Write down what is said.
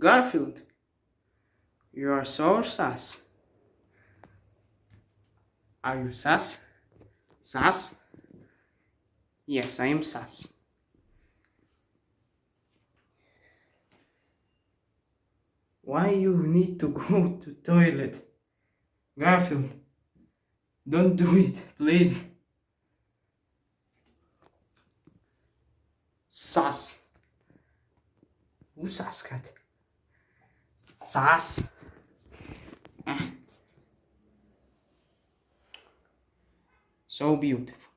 Garfield, you are so sus. Are you sus? Sus? Yes, I am sus. Why you need to go to toilet? Garfield, don't do it, please. Sus. Who sus cat? Sus. So beautiful.